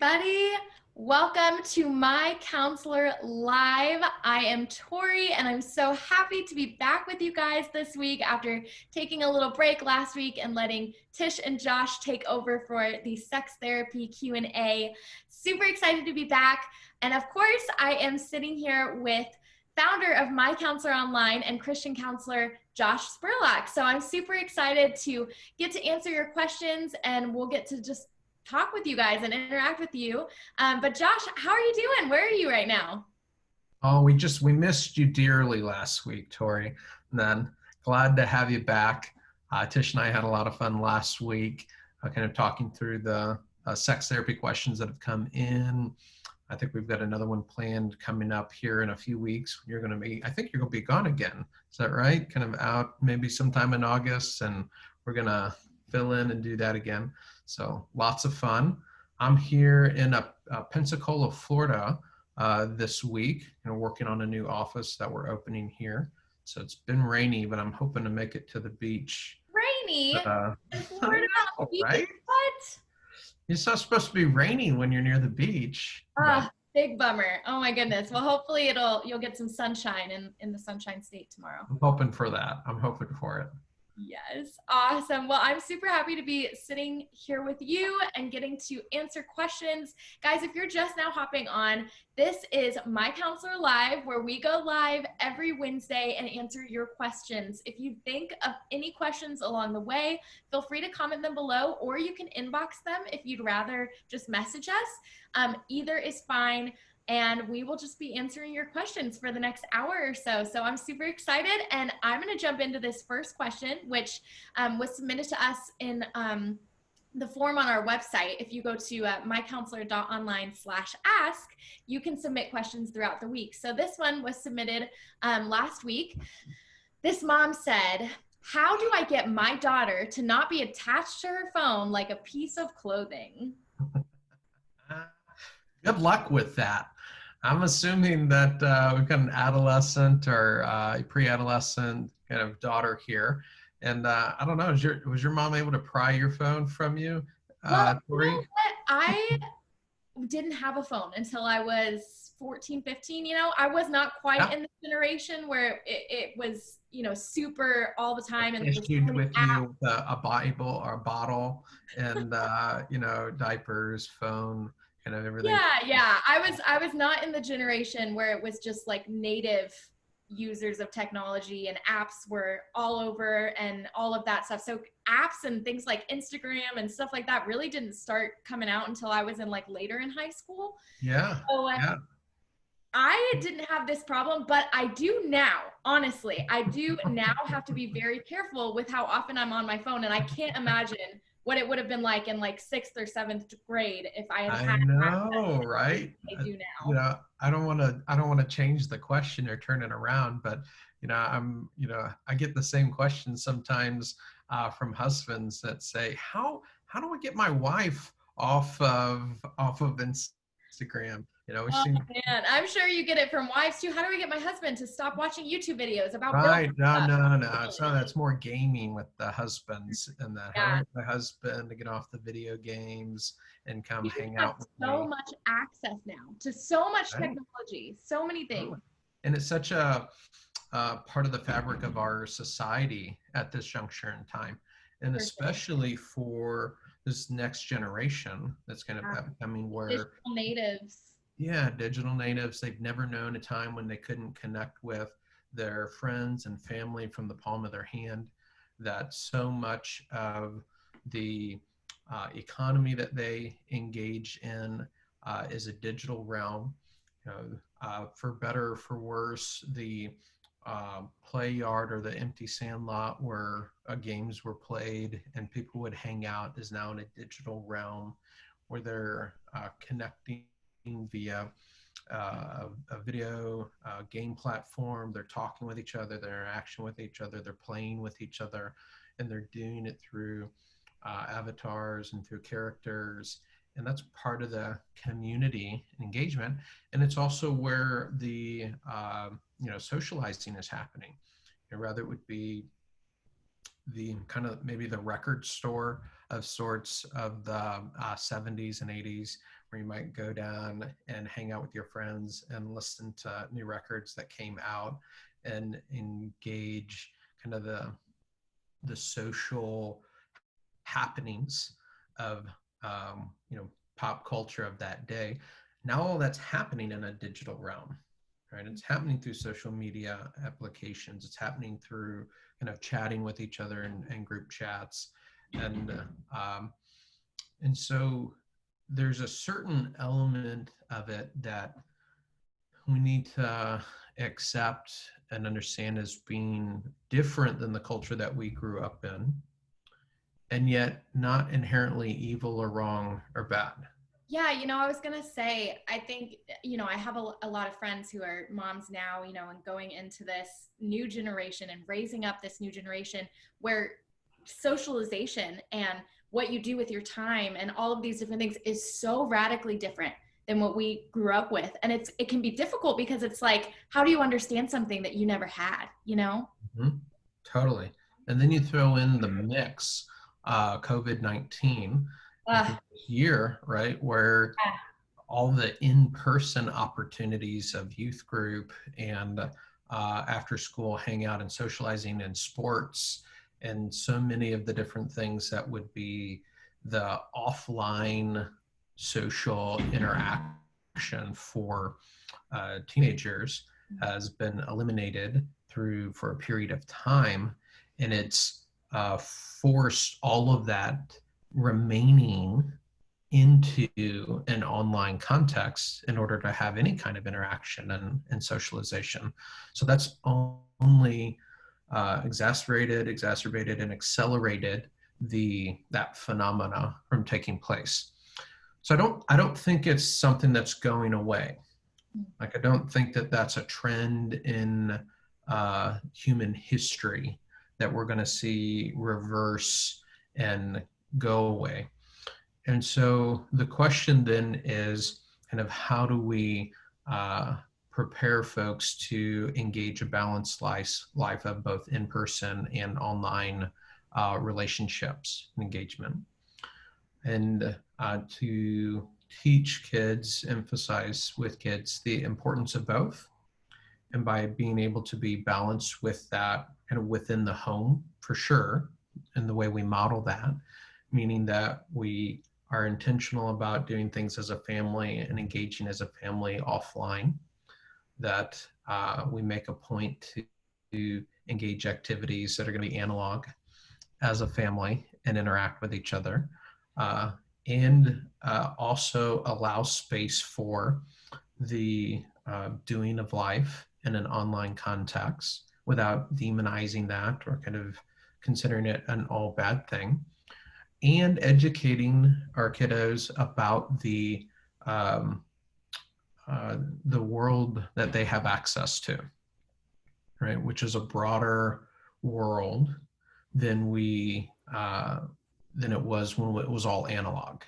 everybody. Welcome to My Counselor Live. I am Tori, and I'm so happy to be back with you guys this week after taking a little break last week and letting Tish and Josh take over for the sex therapy Q&A. Super excited to be back. And of course, I am sitting here with founder of MyCounselor.Online and Christian counselor Josh Spurlock. So I'm super excited to get to answer your questions, and we'll get to just talk with you guys and interact with you. But Josh, how are you doing? Where are you right now? Oh, we missed you dearly last week, Tori. And then glad to have you back. Tish and I had a lot of fun last week, kind of talking through the sex therapy questions that have come in. I think we've got another one planned coming up here in a few weeks. I think you're going to be gone again. Is that right? Kind of out maybe sometime in August, and we're going to fill in and do that again. So lots of fun. I'm here in Pensacola, Florida this week, working on a new office that we're opening here. So it's been rainy, but I'm hoping to make it to the beach. Rainy? In Florida? I know, right? What? It's not supposed to be raining when you're near the beach. Big bummer. Oh my goodness. Well, hopefully you'll get some sunshine in the Sunshine State tomorrow. I'm hoping for that. I'm hoping for it. Yes. Awesome. Well, I'm super happy to be sitting here with you and getting to answer questions. Guys, if you're just now hopping on, this is My Counselor Live, where we go live every Wednesday and answer your questions. If you think of any questions along the way, feel free to comment them below, or you can inbox them if you'd rather just message us. Either is fine. And we will just be answering your questions for the next hour or so. So I'm super excited, and I'm going to jump into this first question, which was submitted to us in the form on our website. If you go to MyCounselor.Online/ask, you can submit questions throughout the week. So this one was submitted last week. This mom said, "How do I get my daughter to not be attached to her phone like a piece of clothing?" Good luck with that. I'm assuming that we've got an adolescent or pre-adolescent kind of daughter here. And I don't know, was your mom able to pry your phone from you, Tori? You know what? I didn't have a phone until I was 14, 15. I was not quite in the generation where it was, super all the time. And Issued with you a Bible or a bottle and, diapers, phone, kind of everything. Yeah. I was not in the generation where it was just like native users of technology and apps were all over and all of that stuff. So apps and things like Instagram and stuff like that really didn't start coming out until I was in like later in high school. Yeah. So I didn't have this problem, but I do now. Honestly, I do now have to be very careful with how often I'm on my phone, and I can't imagine what it would have been like in like 6th or 7th grade if I had I know, right? I do now. I don't want to change the question or turn it around, but I get the same questions sometimes from husbands that say, how do I get my wife off of Instagram? Man, I'm sure you get it from wives too. How do I get my husband to stop watching YouTube videos about right? stuff? No. It's not. That's more gaming with the husbands, and how do I get my husband to get off the video games and come hang out with me? So much access now to so much technology, so many things. And it's such a part of the fabric of our society at this juncture in time, and especially for this next generation that's kind of upcoming, where digital natives. Yeah, digital natives. They've never known a time when they couldn't connect with their friends and family from the palm of their hand. That so much of the economy that they engage in is a digital realm. For better or for worse, the play yard or the empty sand lot where games were played and people would hang out is now in a digital realm where they're connecting via a video game platform. They're talking with each other, their interaction with each other, they're playing with each other, and they're doing it through avatars and through characters. And that's part of the community engagement. And it's also where the socializing is happening. Rather, it would be the kind of maybe the record store of sorts of the 70s and 80s, where you might go down and hang out with your friends and listen to new records that came out and engage kind of the social happenings of pop culture of that day. Now all that's happening in a digital realm, right? It's happening through social media applications. It's happening through kind of chatting with each other and group chats, and um, and so there's a certain element of it that we need to accept and understand as being different than the culture that we grew up in, and yet not inherently evil or wrong or bad. Yeah, I was going to say, I think, I have a lot of friends who are moms now, and going into this new generation and raising up this new generation where socialization and what you do with your time and all of these different things is so radically different than what we grew up with. And it can be difficult because it's like, how do you understand something that you never had, Mm-hmm. Totally. And then you throw in the mix, COVID-19 Uh, this year, right, where all the in-person opportunities of youth group and after school hangout and socializing and sports and so many of the different things that would be the offline social interaction for teenagers has been eliminated for a period of time, and it's forced all of that remaining into an online context in order to have any kind of interaction and socialization. So that's only exacerbated, and accelerated that phenomena from taking place. So I don't think it's something that's going away. Like, I don't think that that's a trend in human history that we're going to see reverse and go away. And so the question then is kind of how do we prepare folks to engage a balanced life of both in-person and online relationships and engagement, and to teach kids, emphasize with kids the importance of both, and by being able to be balanced with that kind of within the home for sure, and the way we model that, meaning that we are intentional about doing things as a family and engaging as a family offline, that we make a point to engage activities that are going to be analog as a family and interact with each other, and also allow space for the doing of life in an online context without demonizing that or kind of considering it an all bad thing, and educating our kiddos about the world that they have access to, right? Which is a broader world than than it was when it was all analog.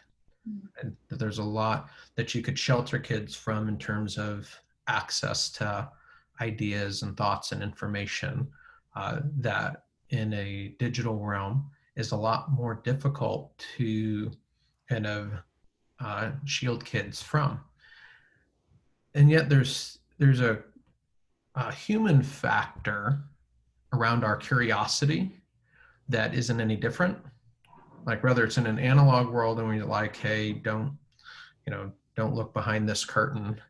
And there's a lot that you could shelter kids from in terms of access to ideas and thoughts and information that in a digital realm is a lot more difficult to kind of shield kids from. And yet there's a human factor around our curiosity that isn't any different. Like, whether it's in an analog world and we're like, hey, don't look behind this curtain,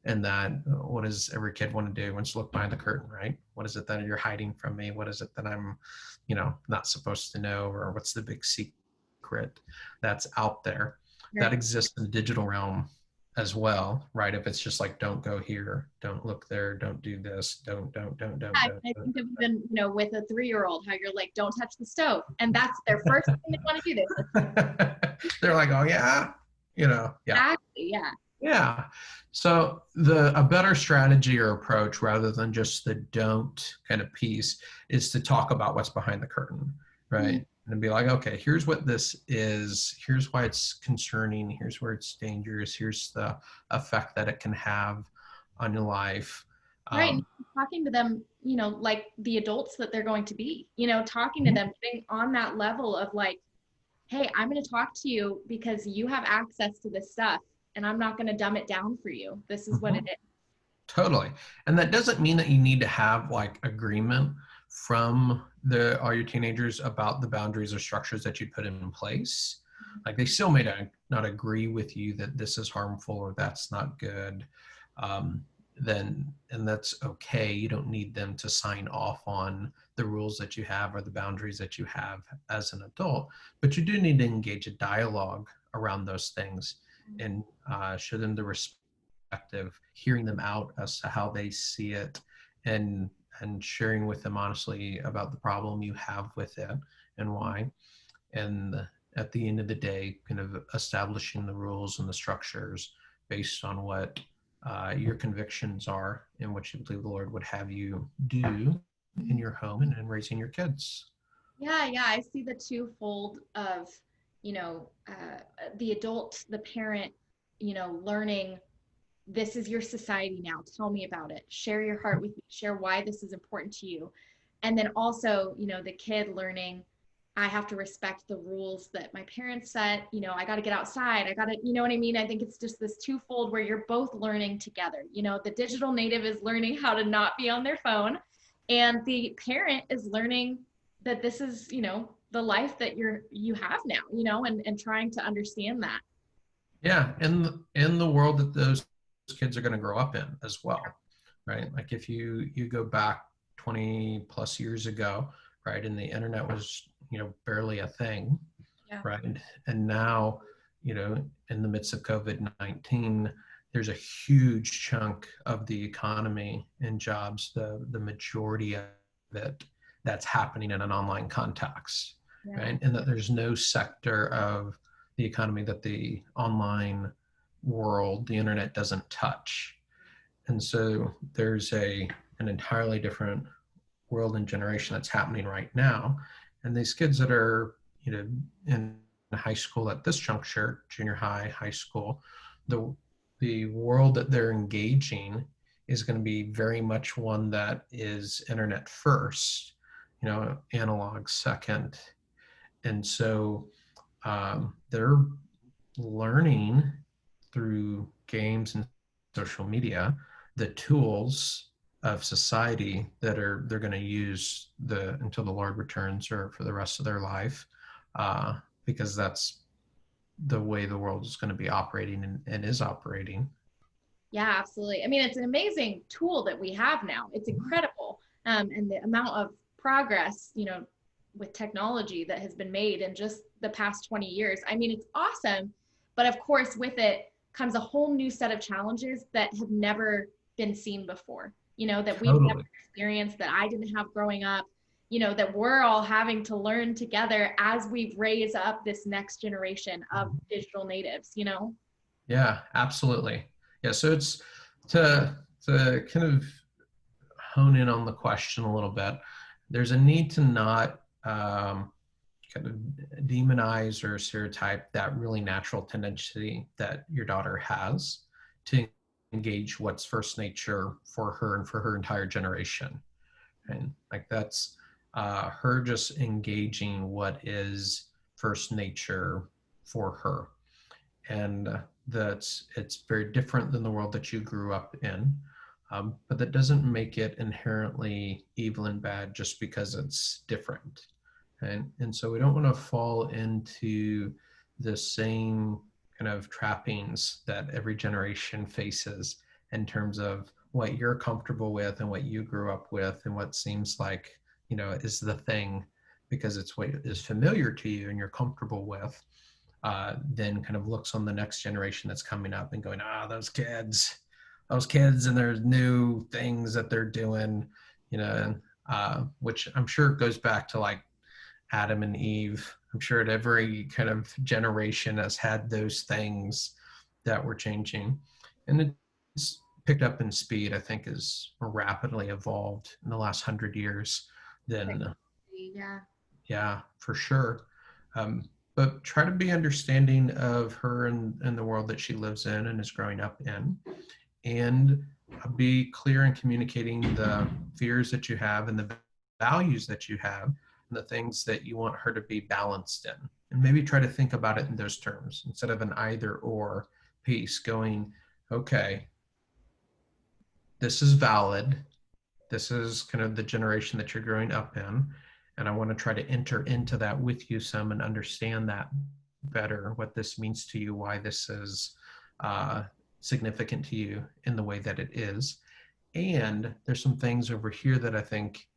and that what does every kid want to do? Wants to look behind the curtain, right? What is it that you're hiding from me? What is it that I'm not supposed to know? Or what's the big secret that's out there? right. That exists in the digital realm as well, right? If it's just like, don't go here, don't look there, don't do this, don't. I think of even, with a 3-year-old, how you're like, don't touch the stove. And that's their first thing they want to do. They're like, oh yeah, yeah. Exactly, yeah. Yeah. So a better strategy or approach, rather than just the don't kind of piece, is to talk about what's behind the curtain, right? Mm-hmm. And be like, okay, here's what this is. Here's why it's concerning. Here's where it's dangerous. Here's the effect that it can have on your life. Right. Talking to them, like the adults that they're going to be, talking to them, getting on that level of like, hey, I'm going to talk to you because you have access to this stuff and I'm not going to dumb it down for you. This is what it is. Totally. And that doesn't mean that you need to have like agreement from all your teenagers about the boundaries or structures that you put in place. Like they still may not agree with you that this is harmful or that's not good. And that's okay. You don't need them to sign off on the rules that you have or the boundaries that you have as an adult, but you do need to engage a dialogue around those things and show them the respect of hearing them out as to how they see it, and sharing with them honestly about the problem you have with it and why. And at the end of the day, kind of establishing the rules and the structures based on what your convictions are and what you believe the Lord would have you do in your home and in raising your kids. Yeah, I see the twofold of, the adult, the parent, learning, this is your society now. Tell me about it. Share your heart with me. Share why this is important to you. And then also, the kid learning, I have to respect the rules that my parents set. I got to get outside. I got to, you know what I mean? I think it's just this twofold where you're both learning together. The digital native is learning how to not be on their phone, and the parent is learning that this is, the life that you have now, and trying to understand that. Yeah, and in the world that those kids are going to grow up in as well, right? Like if you go back 20 plus years ago, right, and the internet was barely a thing, Yeah. right? And now, in the midst of COVID-19, there's a huge chunk of the economy and jobs, the majority of it, that's happening in an online context, Yeah. right? And that there's no sector of the economy that the online world, the internet, doesn't touch. And so there's an entirely different world and generation that's happening right now. And these kids that are, in high school at this juncture, junior high, high school, the world that they're engaging is going to be very much one that is internet first, analog second. And so they're learning through games and social media the tools of society that they're going to use until the Lord returns or for the rest of their life, because that's the way the world is going to be operating and is operating. Yeah, absolutely. I mean, it's an amazing tool that we have now. It's incredible. And the amount of progress, with technology that has been made in just the past 20 years. I mean, it's awesome. But of course, with it comes a whole new set of challenges that have never been seen before, that we've never Totally. experienced, that I didn't have growing up, that we're all having to learn together as we raise up this next generation of digital natives. Yeah, absolutely. Yeah, so it's to kind of hone in on the question a little bit. There's a need to not kind of demonize or stereotype that really natural tendency that your daughter has to engage what's first nature for her and for her entire generation. And like that's her just engaging what is first nature for her. And it's very different than the world that you grew up in. But that doesn't make it inherently evil and bad just because it's different. And so we don't want to fall into the same kind of trappings that every generation faces in terms of what you're comfortable with and what you grew up with and what seems like, is the thing because it's what is familiar to you and you're comfortable with. Then kind of looks on the next generation that's coming up and going, those kids and there's new things that they're doing, which I'm sure goes back to like Adam and Eve. I'm sure at every kind of generation has had those things that were changing. And it's picked up in speed, I think, is more rapidly evolved in the last 100 years than, Yeah. yeah, for sure. But try to be understanding of her and the world that she lives in and is growing up in. And be clear in communicating the fears that you have and the values that you have and the things that you want her to be balanced in. And maybe try to think about it in those terms instead of an either or, piece going, okay, this is valid. This is kind of the generation that you're growing up in. And I want to try to enter into that with you some and understand that better, what this means to you, why this is significant to you in the way that it is. And there's some things over here that I think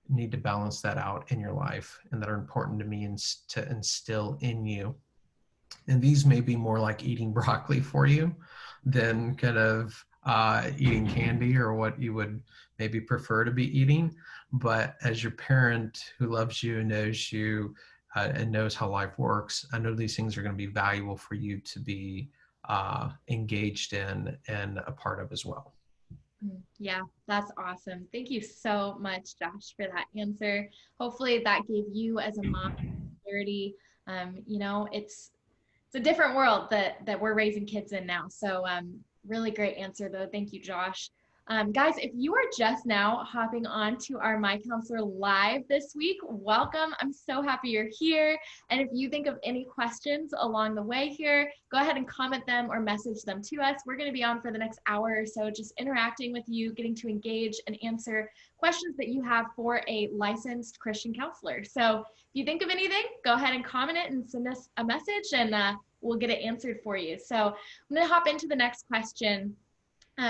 need to balance that out in your life and that are important to me and to instill in you. And these may be more like eating broccoli for you than kind of eating candy or what you would maybe prefer to be eating. But as your parent who loves you and knows you and knows how life works, I know these things are going to be valuable for you to be engaged in and a part of as well. Yeah, that's awesome. Thank you so much, Josh, for that answer. Hopefully that gave you as a mom clarity. It's a different world that we're raising kids in now. So really great answer though. Thank you, Josh. Guys, if you are just now hopping on to our My Counselor Live this week, welcome. I'm so happy you're here. And if you think of any questions along the way here, go ahead and comment them or message them to us. We're going to be on for the next hour or so, just interacting with you, getting to engage and answer questions that you have for a licensed Christian counselor. So if you think of anything, go ahead and comment it and send us a message and we'll get it answered for you. So I'm going to hop into the next question.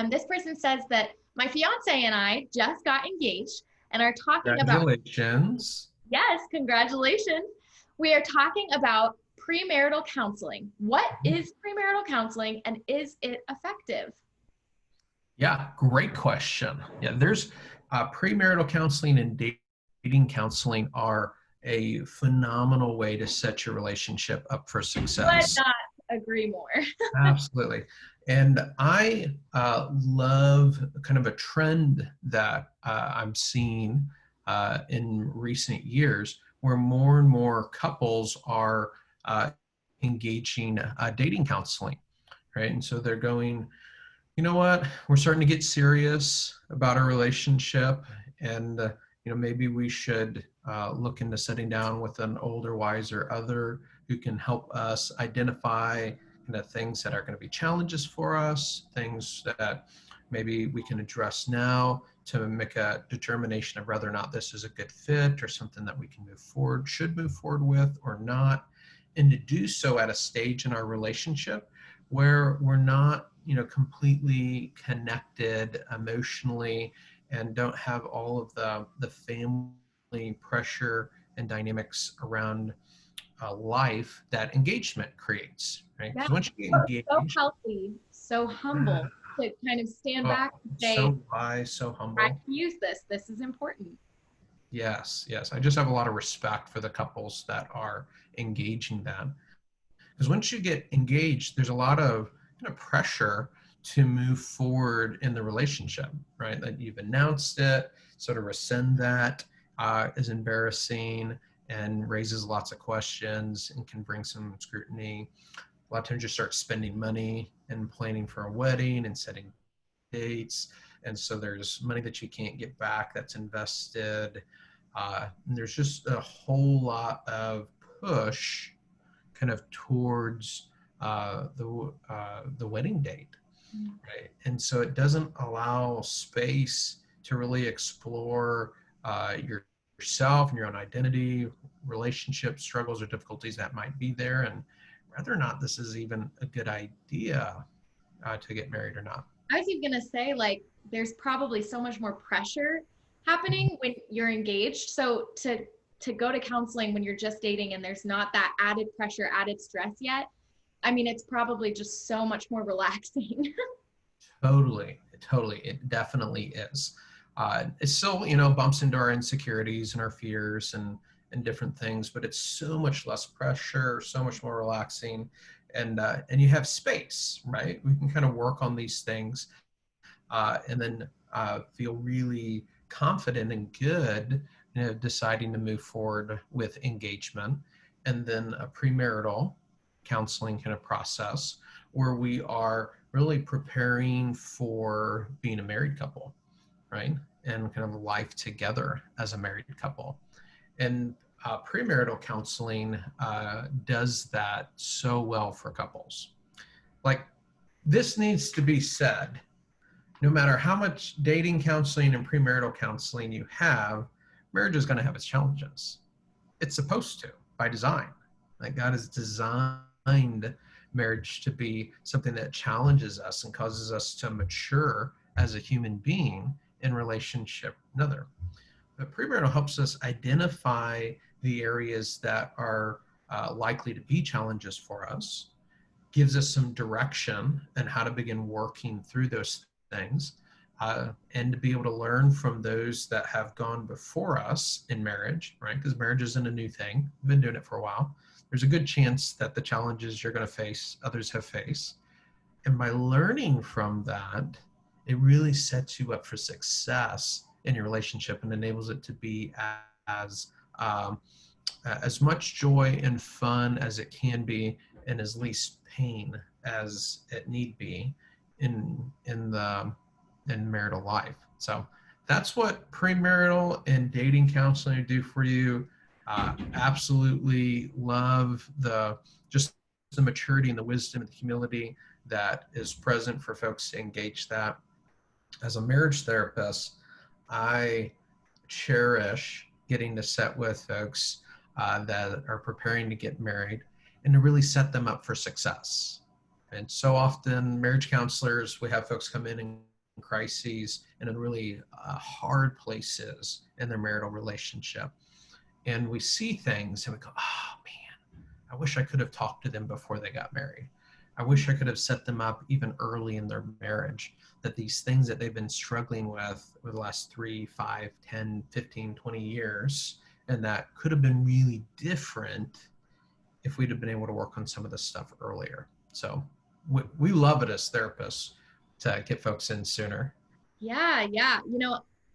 This person says that my fiance and I just got engaged and are talking about, Congratulations. yes, congratulations. We are talking about premarital counseling. What is premarital counseling and is it effective? Yeah, great question. Yeah, there's premarital counseling and dating counseling are a phenomenal way to set your relationship up for Would success. not agree more. Absolutely. And I love kind of a trend that I'm seeing in recent years where more and more couples are engaging dating counseling, right? And so they're going, you know what, we're starting to get serious about our relationship, and maybe we should look into sitting down with an older, wiser other who can help us identify things that are going to be challenges for us, things that maybe we can address now to make a determination of whether or not this is a good fit or something that we can should move forward with or not, and to do so at a stage in our relationship where we're not completely connected emotionally and don't have all of the family pressure and dynamics around life that engagement creates, right? Yeah, Because once you get so engaged, healthy, so humble to kind of stand oh, back and say, so wise, so I humble. can use this. This is important. Yes, yes. I just have a lot of respect for the couples that are engaging that. Because once you get engaged, there's a lot of pressure to move forward in the relationship, right? That you've announced it, sort of rescind that is embarrassing and raises lots of questions and can bring some scrutiny. A lot of times you start spending money and planning for a wedding and setting dates. And so there's money that you can't get back that's invested. And there's just a whole lot of push kind of towards the wedding date, right? And so it doesn't allow space to really explore yourself and your own identity, relationship struggles or difficulties that might be there, and whether or not this is even a good idea to get married or not. I was even gonna say, like, there's probably so much more pressure happening when you're engaged. So to go to counseling when you're just dating and there's not that added pressure, added stress yet, I mean, it's probably just so much more relaxing. Totally, totally. It definitely is. It still, bumps into our insecurities and our fears and different things, but it's so much less pressure, so much more relaxing, and you have space, right? We can kind of work on these things, and then feel really confident and good, deciding to move forward with engagement, and then a premarital counseling kind of process where we are really preparing for being a married couple, right? And kind of life together as a married couple. And premarital counseling does that so well for couples. Like, this needs to be said. No matter how much dating counseling and premarital counseling you have, marriage is going to have its challenges. It's supposed to, by design. Like God has designed marriage to be something that challenges us and causes us to mature as a human being in relationship with another. But premarital helps us identify the areas that are likely to be challenges for us, gives us some direction and how to begin working through those things, and to be able to learn from those that have gone before us in marriage, right? Because marriage isn't a new thing. We've been doing it for a while. There's a good chance that the challenges you're going to face, others have faced. And by learning from that, it really sets you up for success in your relationship and enables it to be as um, as much joy and fun as it can be, and as least pain as it need be in marital life. So that's what premarital and dating counseling do for you. Absolutely love just the maturity and the wisdom and the humility that is present for folks to engage that. As a marriage therapist, I cherish getting to sit with folks that are preparing to get married and to really set them up for success. And so often, marriage counselors, we have folks come in crises and in really hard places in their marital relationship. And we see things and we go, oh man, I wish I could have talked to them before they got married. I wish I could have set them up even early in their marriage, that these things that they've been struggling with over the last 3, 5, 10, 15, 20 years, and that could have been really different if we'd have been able to work on some of this stuff earlier. So we love it as therapists to get folks in sooner. Yeah, yeah.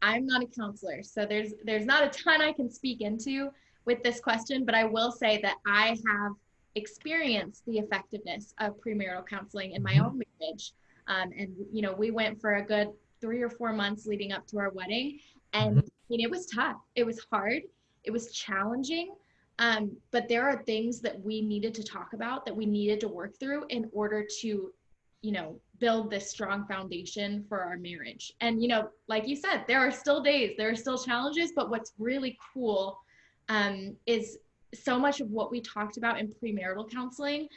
I'm not a counselor, so there's not a ton I can speak into with this question, but I will say that I have experienced the effectiveness of premarital counseling in my Mm-hmm. own marriage. And we went for a good 3 or 4 months leading up to our wedding, Mm-hmm. and it was tough. It was hard. It was challenging. But there are things that we needed to talk about, that we needed to work through in order to build this strong foundation for our marriage. And, like you said, there are still days, there are still challenges, but what's really cool is so much of what we talked about in premarital counseling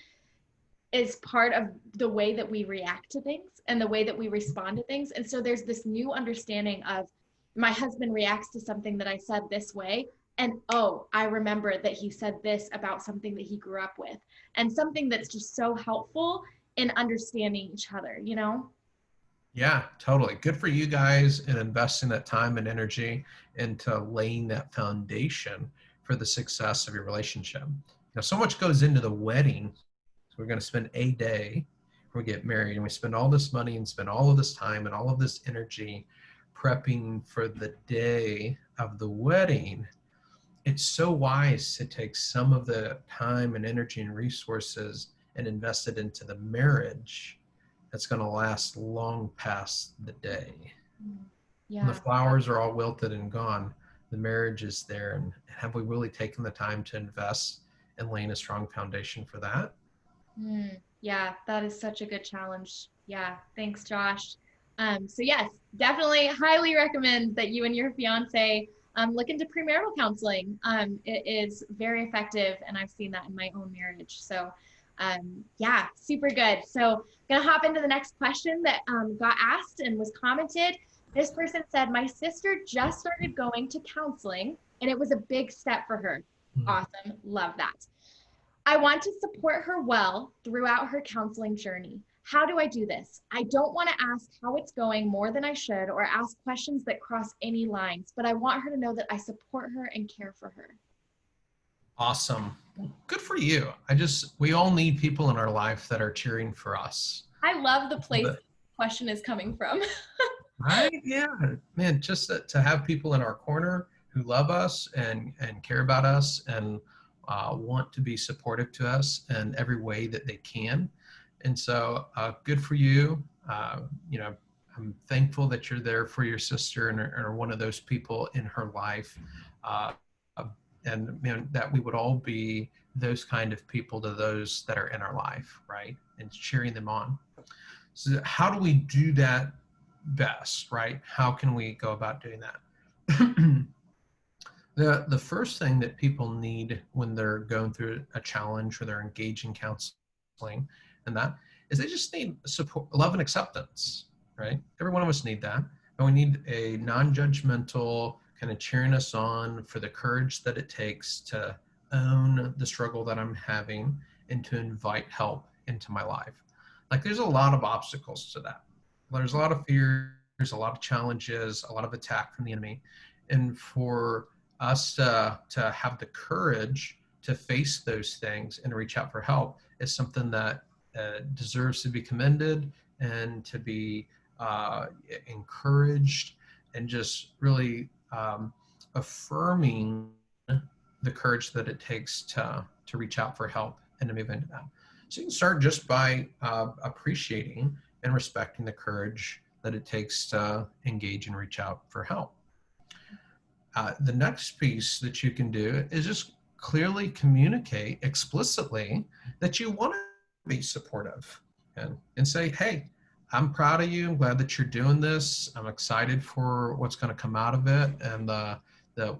is part of the way that we react to things and the way that we respond to things. And so there's this new understanding of my husband reacts to something that I said this way. And oh, I remember that he said this about something that he grew up with, and something that's just so helpful in understanding each other. Yeah, totally. Good for you guys in investing that time and energy into laying that foundation for the success of your relationship. So much goes into the wedding. So we're going to spend a day when we get married, and we spend all this money and spend all of this time and all of this energy prepping for the day of the wedding. It's so wise to take some of the time and energy and resources and invest it into the marriage that's going to last long past the day. When the Yeah. flowers are all wilted and gone, the marriage is there. And have we really taken the time to invest in laying a strong foundation for that? Yeah, that is such a good challenge. Yeah, thanks, Josh. So yes, definitely highly recommend that you and your fiance look into premarital counseling. It is very effective, and I've seen that in my own marriage. So yeah, super good. So gonna hop into the next question that got asked and was commented. This person said, my sister just started going to counseling, and it was a big step for her. Mm. Awesome, love that. I want to support her well throughout her counseling journey. How do I do this? I don't want to ask how it's going more than I should or ask questions that cross any lines, but I want her to know that I support her and care for her. Awesome. Good for you. We all need people in our life that are cheering for us. I love the place But, the question is coming from. right? Yeah. Man, just to have people in our corner who love us and care about us and want to be supportive to us in every way that they can. And so good for you. You know, I'm thankful that you're there for your sister and are one of those people in her life. Uh, and that we would all be those kind of people to those that are in our life, right? And cheering them on. So how do we do that best, right? How can we go about doing that? The first thing that people need when they're going through a challenge or they're engaging counseling and that is they just need support, love and acceptance, right? Every one of us need that. And we need a non-judgmental kind of cheering us on for the courage that it takes to own the struggle that I'm having and to invite help into my life. Like there's a lot of obstacles to that. There's a lot of fears, a lot of challenges, a lot of attack from the enemy. And for us to have the courage to face those things and reach out for help is something that deserves to be commended and to be encouraged, and just really affirming the courage that it takes to reach out for help and to move into that. So you can start just by appreciating and respecting the courage that it takes to engage and reach out for help. The next piece that you can do is just clearly communicate explicitly that you want to be supportive, and say, hey, I'm proud of you. I'm glad that you're doing this. I'm excited for what's going to come out of it and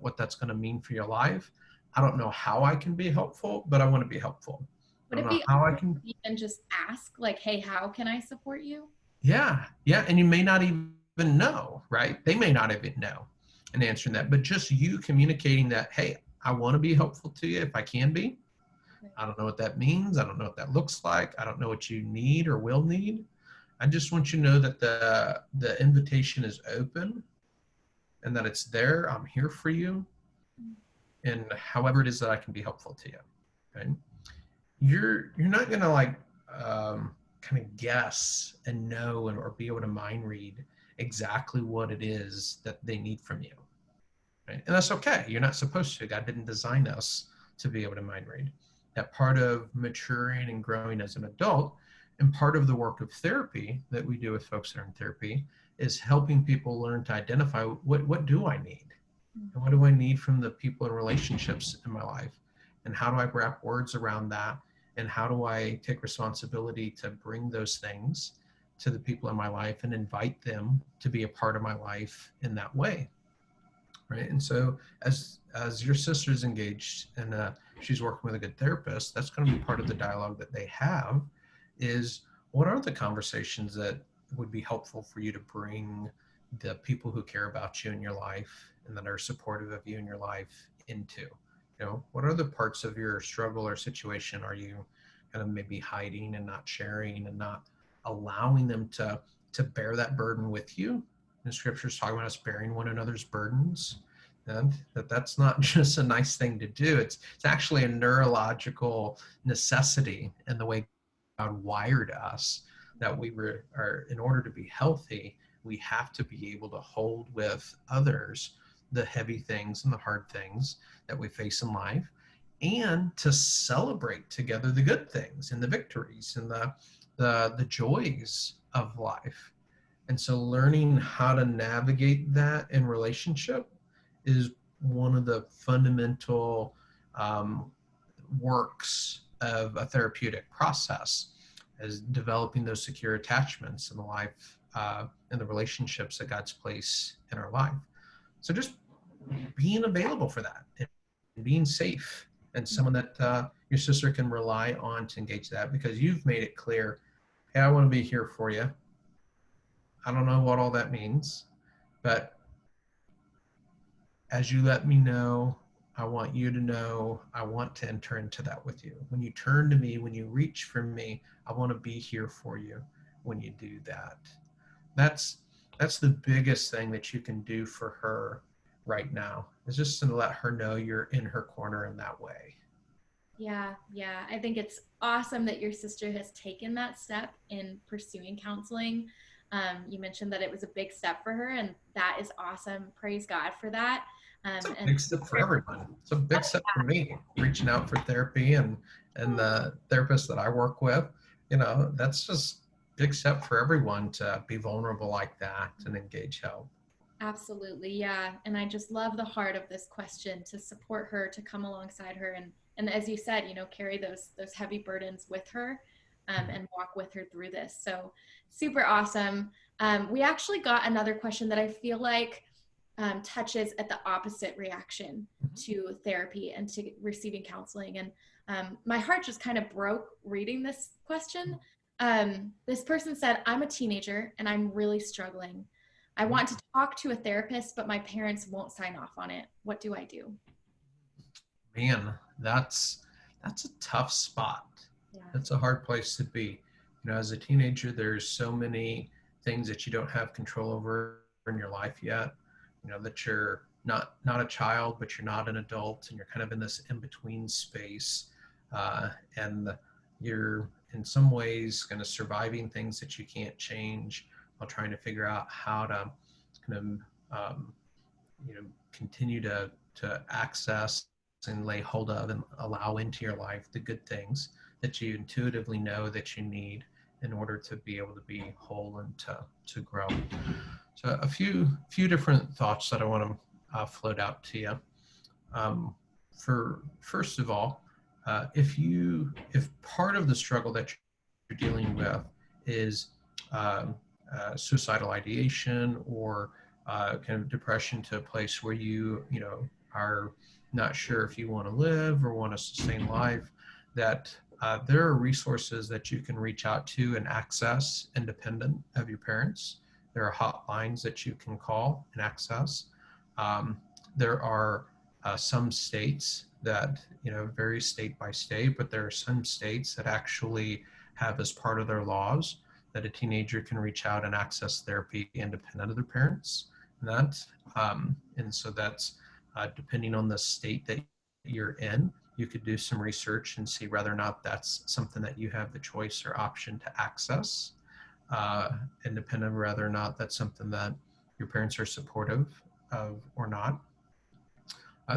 what that's going to mean for your life. I don't know how I can be helpful, but I want to be helpful. I Would don't it know be how I awesome can. to even just ask, like, hey, how can I support you? Yeah, yeah. And you may not even know, right? They may not even know and answering that, but just you communicating that, hey, I want to be helpful to you if I can be. Right. I don't know what that means. I don't know what that looks like. I don't know what you need or will need. I just want you to know that the invitation is open and that it's there. I'm here for you. And however it is that I can be helpful to you. Right? You're not gonna like kind of guess and know or be able to mind read exactly what it is that they need from you, right? And that's okay. You're not supposed to. God didn't design us to be able to mind read. That part of maturing and growing as an adult, and part of the work of therapy that we do with folks that are in therapy, is helping people learn to identify what do I need, and what do I need from the people and relationships in my life, and how do I wrap words around that, and how do I take responsibility to bring those things to the people in my life and invite them to be a part of my life in that way, right? And so as your sister's engaged and she's working with a good therapist, that's going to be part of the dialogue that they have, is what are the conversations that would be helpful for you to bring the people who care about you in your life and that are supportive of you in your life into, what are the parts of your struggle or situation are you kind of maybe hiding and not sharing and not allowing them to bear that burden with you. The scriptures talk about us bearing one another's burdens, and that's not just a nice thing to do. It's actually a neurological necessity in the way God wired us, that are in order to be healthy, we have to be able to hold with others the heavy things and the hard things that we face in life, and to celebrate together the good things and the victories and the joys of life. And so learning how to navigate that in relationship is one of the fundamental um, works of a therapeutic process, as developing those secure attachments in the life and the relationships that God's placed in our life. So just being available for that and being safe and someone that your sister can rely on to engage that, because you've made it clear, hey, I want to be here for you. I don't know what all that means, but as you let me know, I want you to know, I want to enter into that with you. When you turn to me, when you reach for me, I want to be here for you when you do that. That's that's the biggest thing that you can do for her right now, is just to let her know you're in her corner in that way. Yeah, yeah. I think it's awesome that your sister has taken that step in pursuing counseling. You mentioned that it was a big step for her, and that is awesome. Praise God for that. It's a And big step for everyone. It's a big step for me, reaching out for therapy, and the therapists that I work with. That's just big step for everyone to be vulnerable like that and engage help. absolutely, yeah. And I just love the heart of this question, to support her, to come alongside her, and as you said, carry those heavy burdens with her. and walk with her through this. So super awesome. We actually got another question that I feel like touches at the opposite reaction to therapy and to receiving counseling. And my heart just kind of broke reading this question. This person said, I'm a teenager and I'm really struggling. I want to talk to a therapist, but my parents won't sign off on it. What do I do? Man, that's a tough spot. Yeah. That's a hard place to be. As a teenager, there's so many things that you don't have control over in your life yet. That you're not a child, but you're not an adult, and you're kind of in this in between space, and you're in some ways kind of surviving things that you can't change while trying to figure out how to kind of continue to access and lay hold of and allow into your life the good things that you intuitively know that you need in order to be able to be whole and to grow. So a few different thoughts that I want to float out to you. For first of all, if part of the struggle that you're dealing with is suicidal ideation or kind of depression to a place where you are not sure if you want to live or want to sustain life, that there are resources that you can reach out to and access independent of your parents. There are hotlines that you can call and access. There are some states that vary state by state, but there are some states that actually have as part of their laws that a teenager can reach out and access therapy independent of their parents. And so that's depending on the state that you're in, you could do some research and see whether or not that's something that you have the choice or option to access, independent of whether or not that's something that your parents are supportive of or not.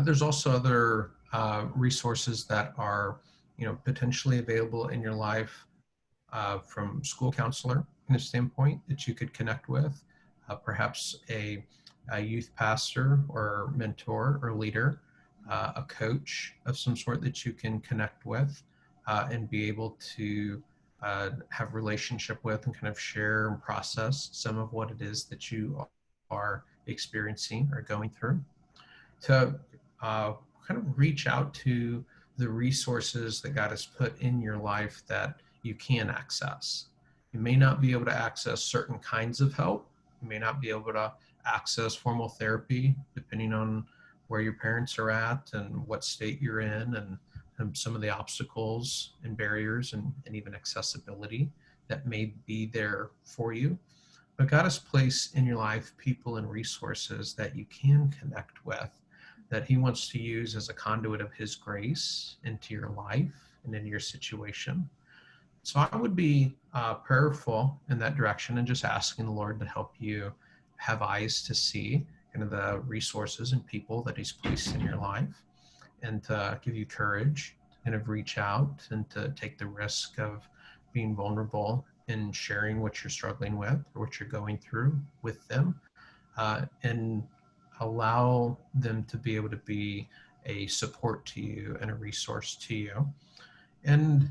There's also other resources that are potentially available in your life from school counselor in a standpoint that you could connect with, perhaps a youth pastor or mentor or leader, a coach of some sort that you can connect with and be able to have relationship with and kind of share and process some of what it is that you are experiencing or going through. To kind of reach out to the resources that God has put in your life that you can access. You may not be able to access certain kinds of help. You may not be able to access formal therapy, depending on where your parents are at and what state you're in, and some of the obstacles and barriers and even accessibility that may be there for you. But God has placed in your life people and resources that you can connect with, that He wants to use as a conduit of His grace into your life and into your situation. So I would be prayerful in that direction and just asking the Lord to help you have eyes to see kind of the resources and people that He's placed in your life, and to give you courage to kind of reach out and to take the risk of being vulnerable and sharing what you're struggling with or what you're going through with them, and allow them to be able to be a support to you and a resource to you. And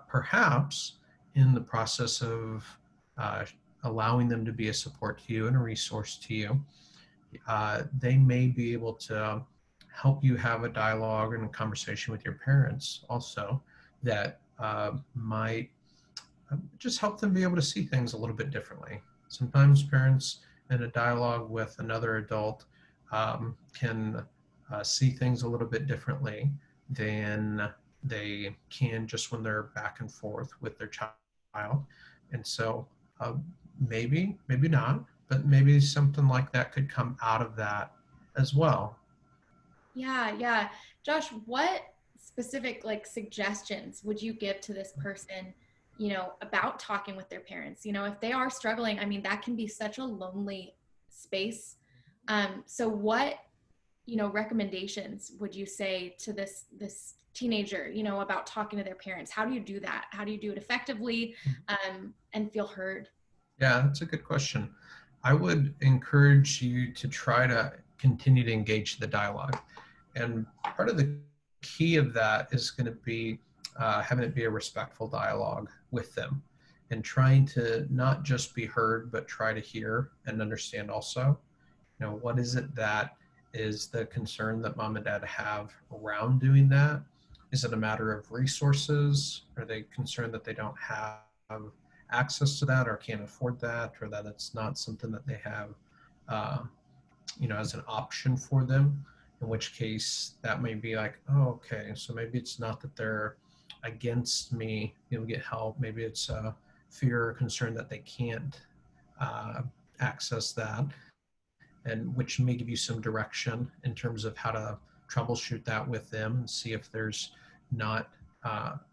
perhaps in the process of allowing them to be a support to you and a resource to you, they may be able to help you have a dialogue and a conversation with your parents also that might just help them be able to see things a little bit differently. Sometimes parents in a dialogue with another adult can see things a little bit differently than they can just when they're back and forth with their child. And so maybe not, but maybe something like that could come out of that as well. Yeah. Josh, what specific suggestions would you give to this person, about talking with their parents? If they are struggling, I mean, that can be such a lonely space. So what, recommendations would you say to this teenager, about talking to their parents? How do you do that? How do you do it effectively, and feel heard? Yeah, that's a good question. I would encourage you to try to continue to engage the dialogue. And part of the key of that is going to be having it be a respectful dialogue with them, and trying to not just be heard, but try to hear and understand also. What is it that is the concern that mom and dad have around doing that? Is it a matter of resources? Are they concerned that they don't have access to that or can't afford that, or that it's not something that they have uh, as an option for them? In which case, that may be like, oh, okay, so maybe it's not that they're against me, get help. Maybe it's a fear or concern that they can't uh, access that, and which may give you some direction in terms of how to troubleshoot that with them and see if there's not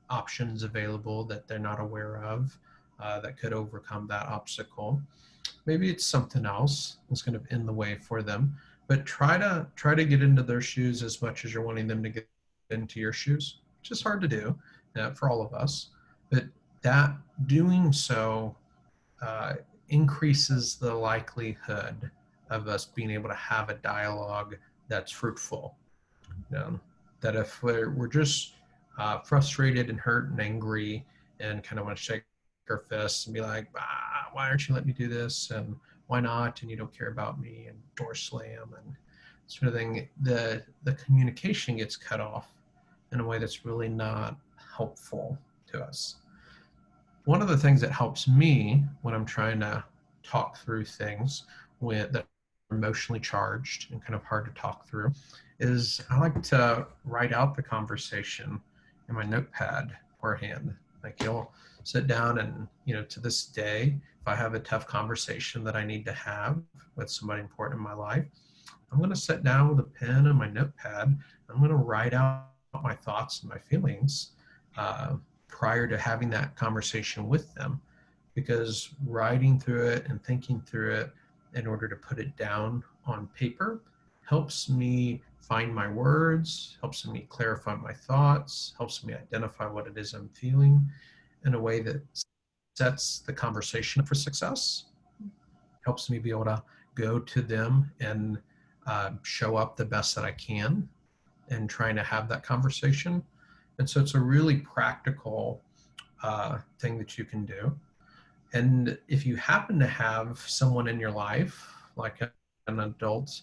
options available that they're not aware of that could overcome that obstacle. Maybe it's something else that's kind of in the way for them, but try to get into their shoes as much as you're wanting them to get into your shoes, which is hard to do for all of us. But that doing so uh, increases the likelihood of us being able to have a dialogue that's fruitful. You know, that if we're just frustrated and hurt and angry and kind of want to shake our fists and be like, why aren't you letting me do this? And why not? And you don't care about me, and door slam and sort of thing, the communication gets cut off in a way that's really not helpful to us. One of the things that helps me when I'm trying to talk through things that are emotionally charged and kind of hard to talk through is I like to write out the conversation in my notepad beforehand. Like, you'll sit down and, to this day, if I have a tough conversation that I need to have with somebody important in my life, I'm going to sit down with a pen and my notepad. I'm going to write out my thoughts and my feelings uh, prior to having that conversation with them, because writing through it and thinking through it in order to put it down on paper helps me find my words, helps me clarify my thoughts, helps me identify what it is I'm feeling in a way that sets the conversation up for success, helps me be able to go to them and show up the best that I can and trying to have that conversation. And so it's a really practical thing that you can do. And if you happen to have someone in your life, like an adult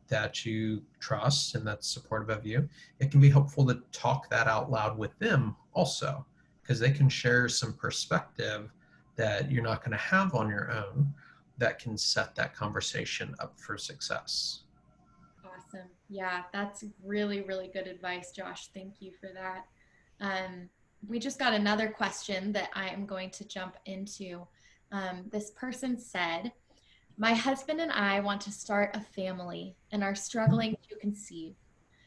that you trust and that's supportive of you, it can be helpful to talk that out loud with them also, because they can share some perspective that you're not going to have on your own that can set that conversation up for success. Awesome. Yeah, that's really, really good advice, Josh. Thank you for that. We just got another question that I am going to jump into. This person said, my husband and I want to start a family and are struggling to conceive.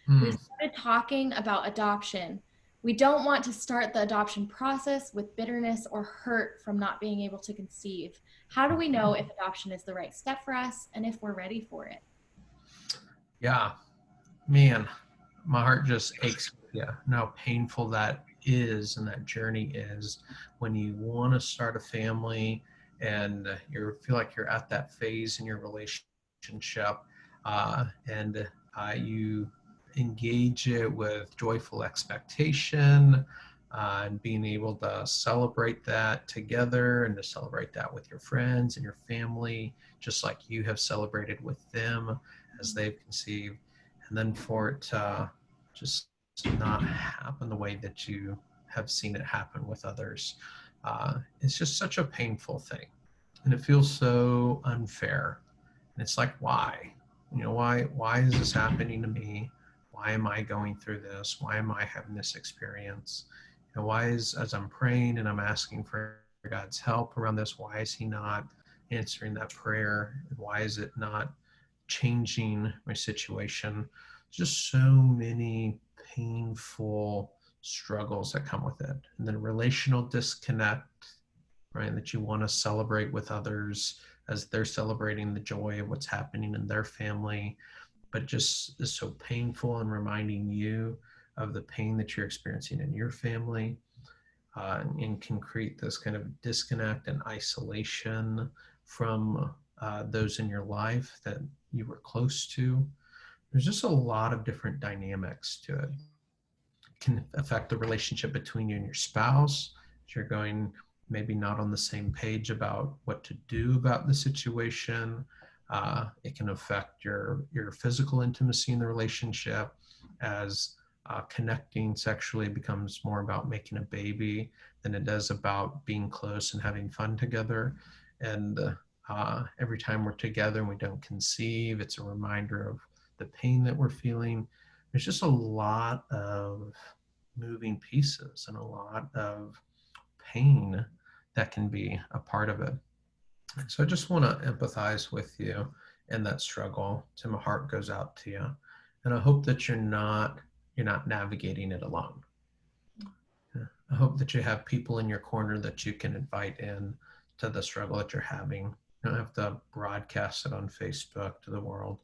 We've Hmm. started talking about adoption. We don't want to start the adoption process with bitterness or hurt from not being able to conceive. How do we know if adoption is the right step for us and if we're ready for it? Yeah, man, my heart just aches with you. And how painful that is and that journey is when you want to start a family and you feel like you're at that phase in your relationship and you engage it with joyful expectation and being able to celebrate that together and to celebrate that with your friends and your family, just like you have celebrated with them as they've conceived. And then for it to just not happen the way that you have seen it happen with others. It's just such a painful thing. And it feels so unfair. And it's like, why? Why is this happening to me? Why am I going through this? Why am I having this experience? Why is, as I'm praying and I'm asking for God's help around this, why is He not answering that prayer? And why is it not changing my situation? Just so many painful struggles that come with it. And then relational disconnect, right? That you want to celebrate with others as they're celebrating the joy of what's happening in their family, but just is so painful and reminding you of the pain that you're experiencing in your family, and can create this kind of disconnect and isolation from those in your life that you were close to. There's just a lot of different dynamics to it. can affect the relationship between you and your spouse. If you're going maybe not on the same page about what to do about the situation, it can affect your physical intimacy in the relationship as connecting sexually becomes more about making a baby than it does about being close and having fun together. And every time we're together and we don't conceive, it's a reminder of the pain that we're feeling. There's just a lot of moving pieces and a lot of pain that can be a part of it. So I just want to empathize with you in that struggle. So my heart goes out to you, and I hope that you're not navigating it alone. I hope that you have people in your corner that you can invite in to the struggle that you're having. You don't have to broadcast it on Facebook to the world,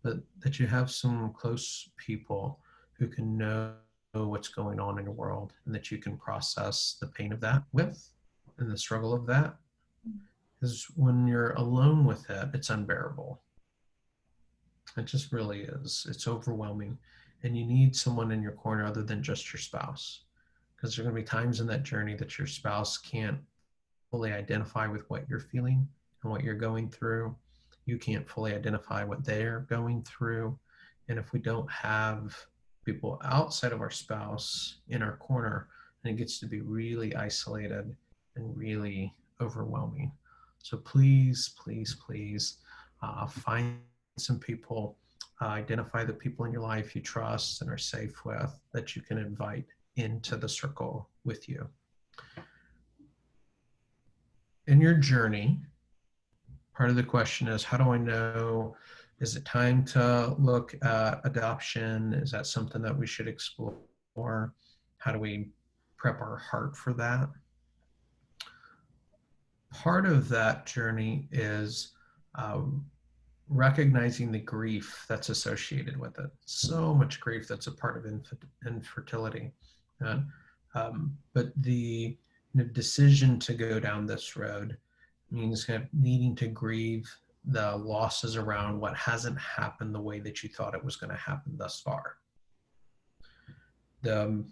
but that you have some close people who can know what's going on in your world and that you can process the pain of that with and the struggle of that. Because when you're alone with it, it's unbearable. It just really is. It's overwhelming. And you need someone in your corner other than just your spouse. Because there are going to be times in that journey that your spouse can't fully identify with what you're feeling and what you're going through. You can't fully identify what they're going through. And if we don't have people outside of our spouse in our corner, then it gets to be really isolated and really overwhelming. So please, please, please find some people, identify the people in your life you trust and are safe with that you can invite into the circle with you. In your journey, part of the question is, how do I know, is it time to look at adoption? Is that something that we should explore? How do we prep our heart for that? Part of that journey is recognizing the grief that's associated with it. So much grief that's a part of infertility. But the decision to go down this road means kind of needing to grieve the losses around what hasn't happened the way that you thought it was going to happen thus far. The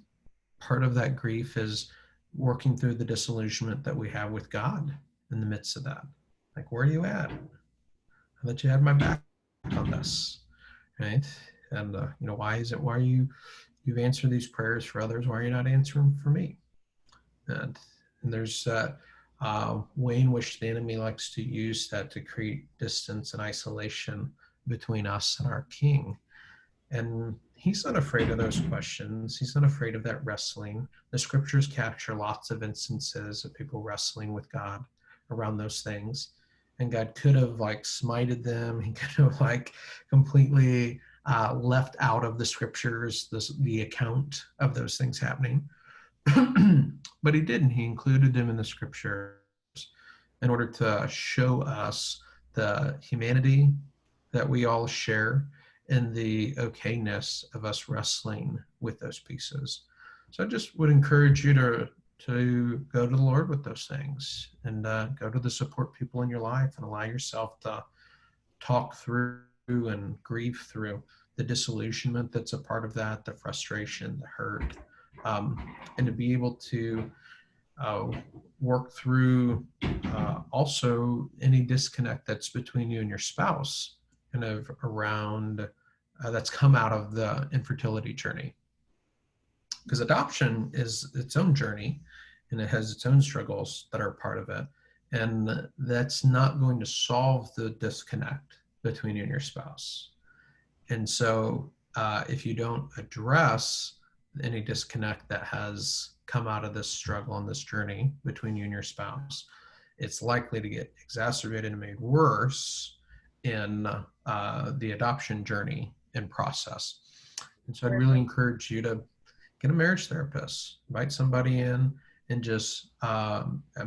part of that grief is working through the disillusionment that we have with God in the midst of that. Like, where are you at? I thought you had my back on this, right? And why are you've answered these prayers for others? Why are you not answering for me? And there's way in which the enemy likes to use that to create distance and isolation between us and our King. And he's not afraid of those questions. He's not afraid of that wrestling. The scriptures capture lots of instances of people wrestling with God around those things. And God could have smited them. He could have completely left out of the scriptures the account of those things happening. But he didn't. He included them in the scriptures in order to show us the humanity that we all share and the okayness of us wrestling with those pieces. So I just would encourage you to go to the Lord with those things and go to the support people in your life and allow yourself to talk through and grieve through the disillusionment that's a part of that, the frustration, the hurt, and to be able to work through also any disconnect that's between you and your spouse, kind of around that's come out of the infertility journey. Because adoption is its own journey and it has its own struggles that are part of it. And that's not going to solve the disconnect between you and your spouse. And so if you don't address any disconnect that has come out of this struggle and this journey between you and your spouse, it's likely to get exacerbated and made worse in the adoption journey and process. And so I'd really encourage you to get a marriage therapist, invite somebody in, and just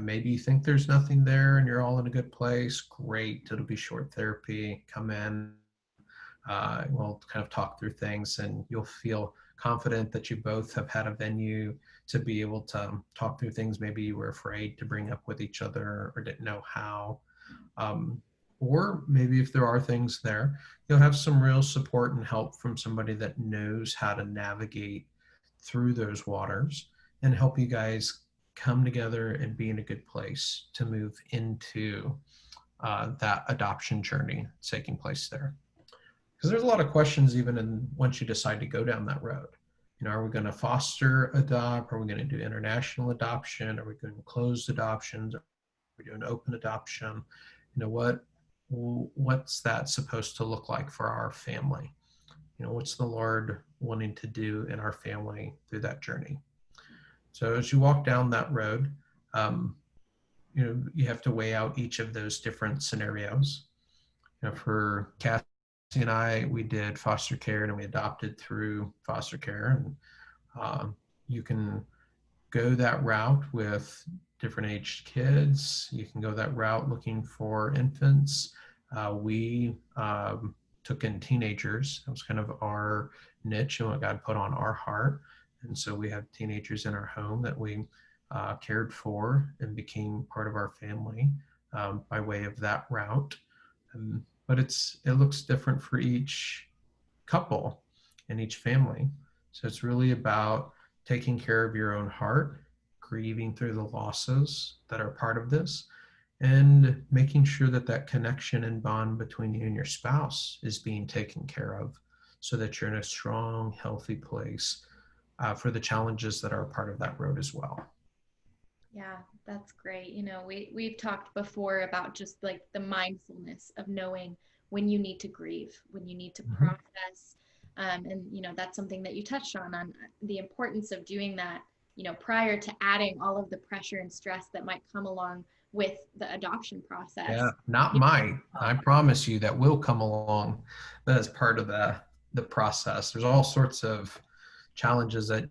maybe you think there's nothing there and you're all in a good place. Great, it'll be short therapy. Come in, we'll kind of talk through things and you'll feel confident that you both have had a venue to be able to talk through things maybe you were afraid to bring up with each other or didn't know how. Or maybe if there are things there, you'll have some real support and help from somebody that knows how to navigate through those waters and help you guys come together and be in a good place to move into that adoption journey taking place there. Because there's a lot of questions even in once you decide to go down that road. You know, are we going to foster adopt? Are we going to do international adoption? Are we going to closed adoptions? Are we doing open adoption? You know, what's that supposed to look like for our family? You know, what's the Lord wanting to do in our family through that journey? So as you walk down that road, you know, you have to weigh out each of those different scenarios. You know, for Kathy and I, we did foster care and we adopted through foster care. And you can go that route with different aged kids. You can go that route looking for infants. We took in teenagers. That was kind of our niche and what God put on our heart. And so we have teenagers in our home that we cared for and became part of our family by way of that route. But it looks different for each couple and each family. So it's really about taking care of your own heart, grieving through the losses that are part of this, and making sure that that connection and bond between you and your spouse is being taken care of so that you're in a strong, healthy place for the challenges that are part of that road as well. Yeah, that's great. You know, we've talked before about just like the mindfulness of knowing when you need to grieve, when you need to process. And, you know, that's something that you touched on the importance of doing that, you know, prior to adding all of the pressure and stress that might come along with the adoption process. Yeah, not might. I promise you that will come along. That is part of the process. There's all sorts of challenges that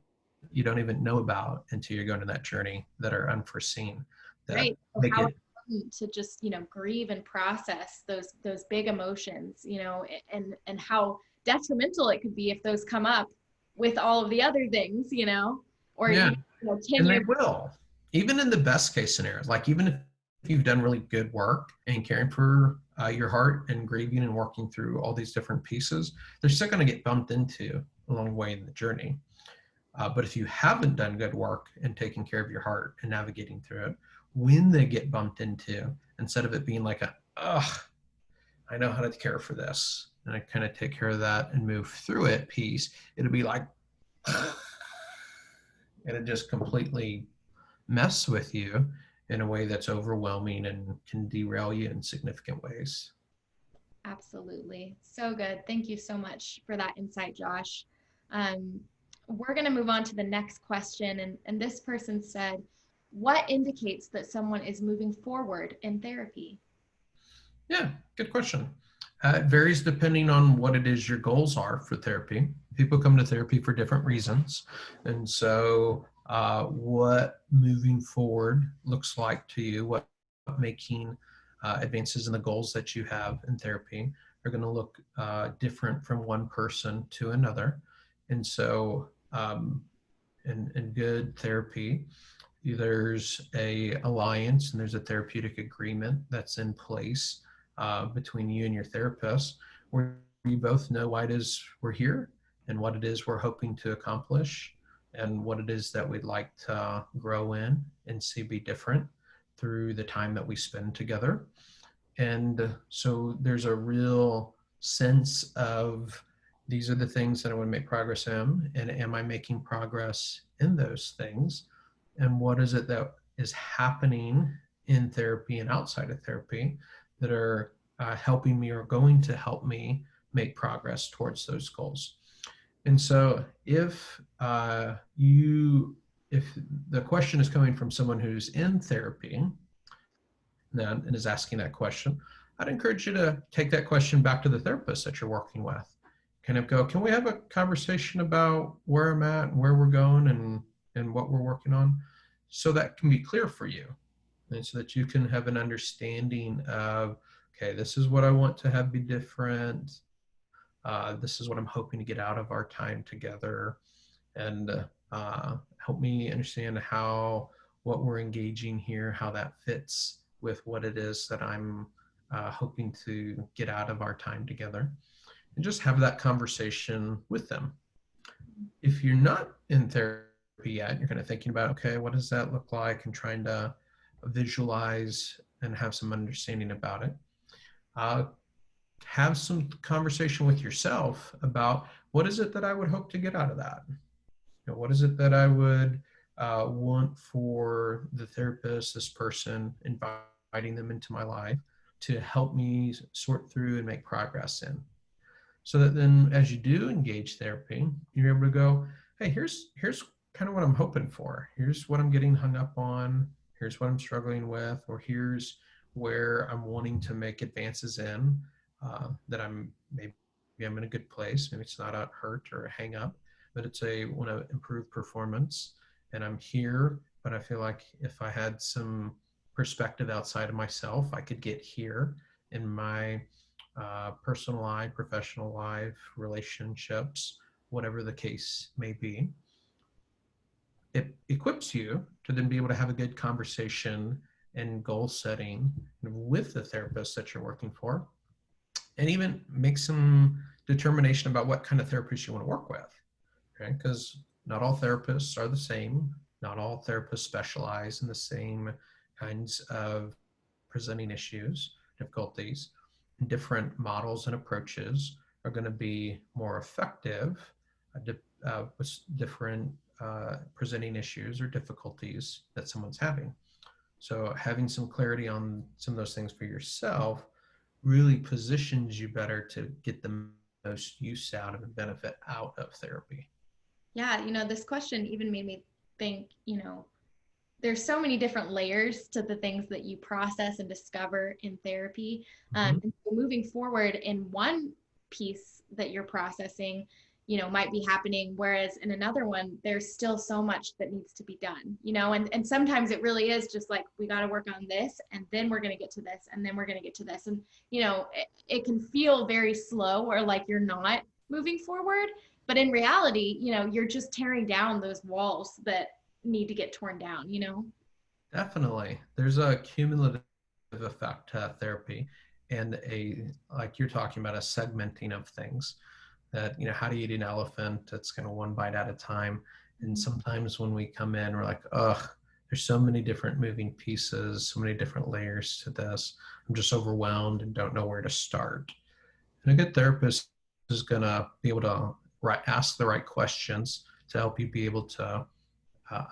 you don't even know about until you're going to that journey that are unforeseen. That right. So make how it important to just, you know, grieve and process those big emotions, you know, and how detrimental it could be if those come up with all of the other things, you know, or yeah, even, you know, 10 and they years. will. Even in the best case scenarios, like even if you've done really good work in caring for your heart and grieving and working through all these different pieces, they're still going to get bumped into along the way in the journey. But if you haven't done good work in taking care of your heart and navigating through it, when they get bumped into, instead of it being like ugh, I know how to care for this, and I kind of take care of that and move through it piece, it'll be like, and it just completely mess with you in a way that's overwhelming and can derail you in significant ways. Absolutely. So good. Thank you so much for that insight, Josh. Um, we're going to move on to the next question. And this person said, what indicates that someone is moving forward in therapy? Yeah, good question. It varies depending on what it is your goals are for therapy. People come to therapy for different reasons. And so, what moving forward looks like to you, what making advances in the goals that you have in therapy are going to look different from one person to another. And so, in good therapy, there's a alliance and there's a therapeutic agreement that's in place between you and your therapist, where you both know why it is we're here and what it is we're hoping to accomplish and what it is that we'd like to grow in and see be different through the time that we spend together. And so there's a real sense of these are the things that I want to make progress in, and am I making progress in those things? And what is it that is happening in therapy and outside of therapy that are helping me or going to help me make progress towards those goals? And so if if the question is coming from someone who's in therapy, and is asking that question, I'd encourage you to take that question back to the therapist that you're working with. Kind of go, can we have a conversation about where I'm at and where we're going and what we're working on? So that can be clear for you. And so that you can have an understanding of, okay, this is what I want to have be different. This is what I'm hoping to get out of our time together. And help me understand how what we're engaging here, how that fits with what it is that I'm hoping to get out of our time together, and just have that conversation with them. If you're not in therapy yet, you're kind of thinking about, okay, what does that look like, and trying to visualize and have some understanding about it. Uh, have some conversation with yourself about what is it that I would hope to get out of that. What is it that I would want for the therapist, this person, inviting them into my life to help me sort through and make progress in. So that then as you do engage therapy, you're able to go, hey, here's kind of what I'm hoping for. Here's what I'm getting hung up on. Here's what I'm struggling with, or here's where I'm wanting to make advances in, that maybe I'm in a good place. Maybe it's not a hurt or a hang up, but it's a want to improve performance. And I'm here, but I feel like if I had some perspective outside of myself, I could get here in my personal life, professional life, relationships, whatever the case may be. It equips you to then be able to have a good conversation and goal setting with the therapist that you're working for, and even make some determination about what kind of therapist you want to work with. Okay, because not all therapists are the same. Not all therapists specialize in the same kinds of presenting issues, difficulties. Different models and approaches are going to be more effective with different presenting issues or difficulties that someone's having. So having some clarity on some of those things for yourself really positions you better to get the most use out of and benefit out of therapy. Yeah, this question even made me think, there's so many different layers to the things that you process and discover in therapy. Mm-hmm. And so moving forward in one piece that you're processing, might be happening, whereas in another one, there's still so much that needs to be done, and sometimes it really is just like, we got to work on this, and then we're going to get to this, and then we're going to get to this. And, it can feel very slow, or like you're not moving forward. But in reality, you're just tearing down those walls that need to get torn down. Definitely. There's a cumulative effect to therapy, and like you're talking about, a segmenting of things. That, how do you eat an elephant? It's kind of one bite at a time. And sometimes when we come in, we're like, ugh, there's so many different moving pieces, so many different layers to this. I'm just overwhelmed and don't know where to start. And a good therapist is going to be able to ask the right questions to help you be able to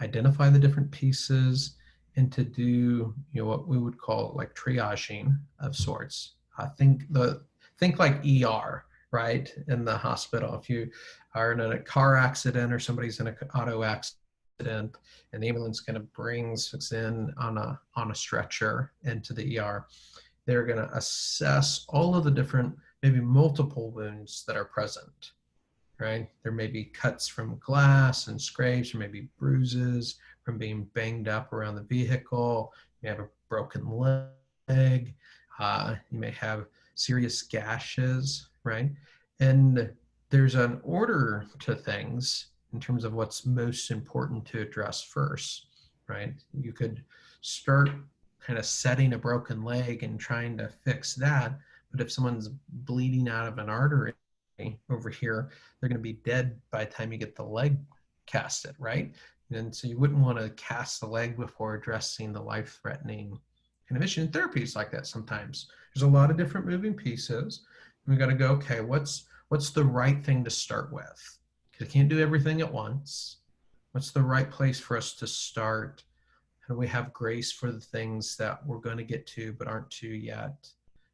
identify the different pieces, and to do what we would call like triaging of sorts. Think like ER, right, in the hospital. If you are in a car accident or somebody's in an auto accident, and the ambulance kind of brings us in on a stretcher into the ER, they're going to assess all of the different, maybe multiple wounds that are present, right? There may be cuts from glass and scrapes, or maybe bruises from being banged up around the vehicle. You have a broken leg. You may have serious gashes, right? And there's an order to things in terms of what's most important to address first, right? You could start kind of setting a broken leg and trying to fix that. But if someone's bleeding out of an artery over here, they're going to be dead by the time you get the leg casted, right? And so you wouldn't want to cast the leg before addressing the life-threatening kind of issue. And therapy is like that sometimes. There's a lot of different moving pieces. We got to go, okay, what's the right thing to start with? Because I can't do everything at once. What's the right place for us to start? How do we have grace for the things that we're going to get to but aren't to yet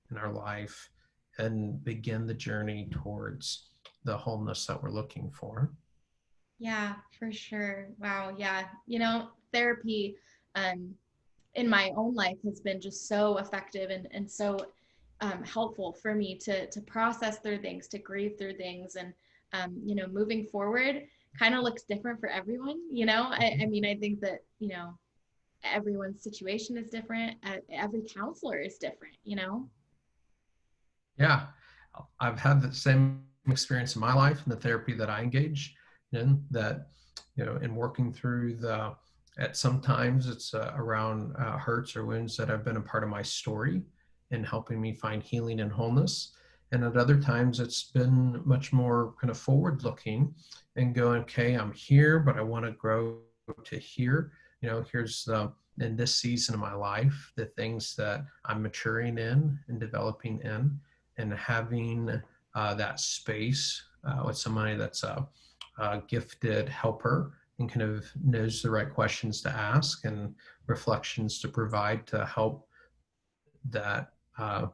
in our life, and begin the journey towards the wholeness that we're looking for? Yeah, for sure. Wow. Yeah. Therapy in my own life has been just so effective and so helpful for me to process through things, to grieve through things. And, moving forward kind of looks different for everyone. I mean, I think that, everyone's situation is different. Every counselor is different. Yeah, I've had the same experience in my life in the therapy that I engage in, that, in working through at sometimes it's around hurts or wounds that have been a part of my story, and helping me find healing and wholeness. And at other times, it's been much more kind of forward looking and going, okay, I'm here, but I want to grow to here. Here's in this season of my life, the things that I'm maturing in and developing in, and having that space with somebody that's a gifted helper and kind of knows the right questions to ask and reflections to provide to help that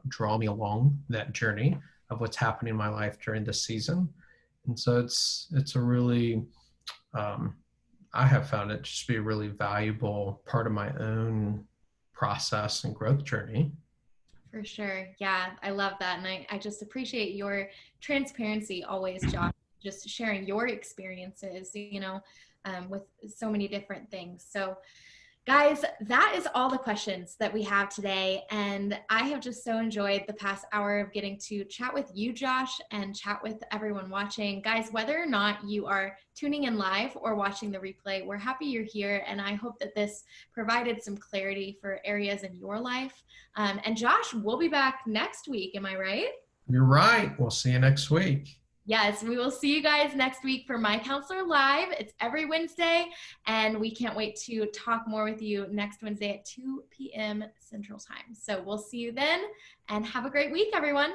draw me along that journey of what's happening in my life during this season. And so it's a really I have found it just to be a really valuable part of my own process and growth journey. For sure. Yeah, I love that. And I just appreciate your transparency always, Josh, just sharing your experiences, with so many different things. So, guys, that is all the questions that we have today. And I have just so enjoyed the past hour of getting to chat with you, Josh, and chat with everyone watching. Guys, whether or not you are tuning in live or watching the replay, we're happy you're here. And I hope that this provided some clarity for areas in your life. And Josh, we'll be back next week. Am I right? You're right. We'll see you next week. Yes, we will see you guys next week for My Counselor Live. It's every Wednesday, and we can't wait to talk more with you next Wednesday at 2 p.m. Central Time. So we'll see you then, and have a great week, everyone.